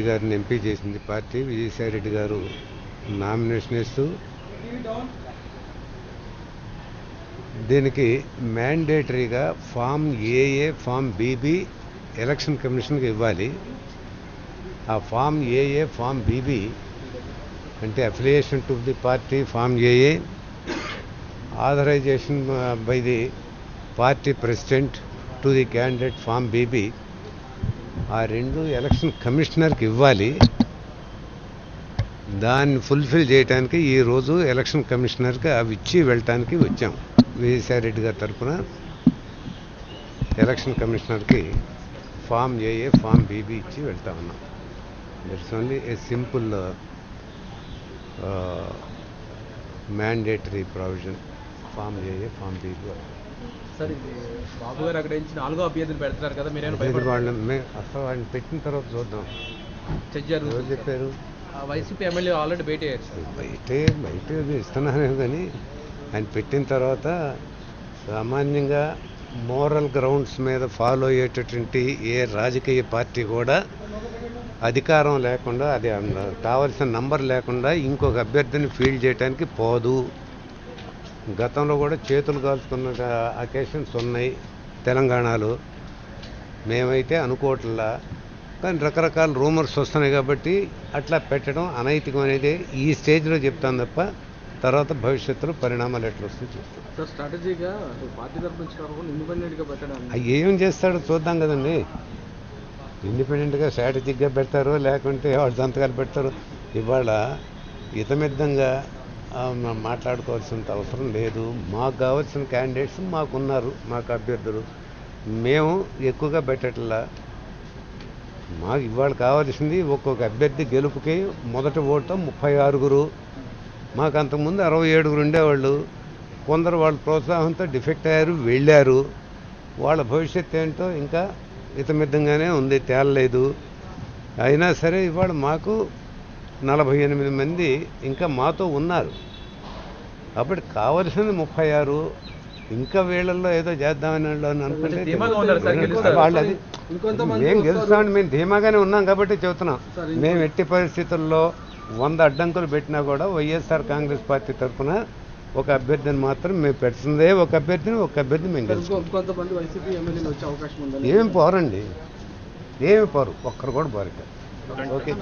రెడ్డి గారిని ఎంపీ చేసింది పార్టీ. విజయసాయి రెడ్డి గారు నామినేషన్ ఇస్తూ దీనికి మ్యాండేటరీగా form AA form BB election కమిషన్కి ఇవ్వాలి. ఆ ఫామ్ ఏఏ ఫామ్ బీబీ అంటే affiliation to the party form AA, authorization by the party president to the candidate form BB. ఆ రెండు ఎలక్షన్ కమిషనర్కి ఇవ్వాలి. దాన్ని ఫుల్ఫిల్ చేయడానికి ఈరోజు ఎలక్షన్ కమిషనర్కి అవి ఇచ్చి వెళ్ళటానికి వచ్చాం. విజయసాయి రెడ్డి గారి తరఫున ఎలక్షన్ కమిషనర్కి ఫామ్ ఏఏ ఫామ్ బీబీ ఇచ్చి వెళ్తా ఉన్నాం. That's only a simple mandatory provision form AA form BB. Sir ఇది బాబు గారు అక్కడ నుంచి 4వ అభ్యర్థిని పెడతారు కదా, మీరేమైనా అసలు వాడిని పెట్టిన తర్వాత చూద్దాం. ఎవరు చెప్పారు? వైసీపీ ఎమ్మెల్యే ఆల్రెడీ భేటీ అయ్యారు సార్. బయట ఇస్తున్నానే కానీ ఆయన పెట్టిన తర్వాత సామాన్యంగా మోరల్ గ్రౌండ్స్ మీద ఫాలో అయ్యేటటువంటి ఏ రాజకీయ పార్టీ కూడా అధికారం లేకుండా, అది కావలసిన నంబర్ లేకుండా ఇంకొక అభ్యర్థిని ఫీల్డ్ చేయడానికి పోదు. గతంలో కూడా చేతులు కాల్చుకున్న అకేషన్స్ ఉన్నాయి తెలంగాణలో. మేమైతే అనుకోవట్లా, కానీ రకరకాల రూమర్స్ వస్తున్నాయి కాబట్టి అట్లా పెట్టడం అనైతికం అనేది ఈ స్టేజ్లో చెప్తాను తప్ప తర్వాత భవిష్యత్తులో పరిణామాలు ఎట్లా వస్తుంది చూస్తాం. సార్ స్ట్రాటజీగా పార్టీ తరఫు నుంచి కాకుండా ఇండిపెండెంట్గా పెట్టడం ఏం చేస్తాడో చూద్దాం కదండి. ఇండిపెండెంట్గా స్ట్రాటజిక్గా పెడతారో లేకుంటే వాళ్ళు సంతకాలు పెడతారు. ఇవాళ హితమిద్దంగా మాట్లాడుకోవాల్సినంత అవసరం లేదు. మాకు కావాల్సిన క్యాండిడేట్స్ మాకున్నారు, మాకు అభ్యర్థులు. మేము ఎక్కువగా పెట్టట్లా. మాకు ఇవాళ కావాల్సింది ఒక్కొక్క అభ్యర్థి గెలుపుకి మొదటి ఓటు 36. మాకు అంతకుముందు 67 ఉండేవాళ్ళు. కొందరు వాళ్ళ ప్రోత్సాహంతో డిఫెక్ట్ అయ్యారు, వెళ్ళారు. వాళ్ళ భవిష్యత్తు ఏంటో ఇంకా హితమిద్దంగానే ఉంది, తేలలేదు. అయినా సరే ఇవాళ మాకు 48 మంది ఇంకా మాతో ఉన్నారు. అప్పుడు కావలసింది 36. ఇంకా వీళ్ళల్లో ఏదో చేద్దామని అనుకుంటే వాళ్ళు అది మేము గెలుస్తామని మేము ధీమాగానే ఉన్నాం కాబట్టి చెబుతున్నాం. మేము ఎట్టి పరిస్థితుల్లో 100 అడ్డంకులు పెట్టినా కూడా వైఎస్ఆర్ కాంగ్రెస్ పార్టీ తరఫున ఒక అభ్యర్థిని మాత్రం మేము పెడుతుందే ఒక అభ్యర్థి మేము గెలుస్తాం. ఏమి పోరండి, ఏమి పోరు, ఒక్కరు కూడా పోరు. ఓకే.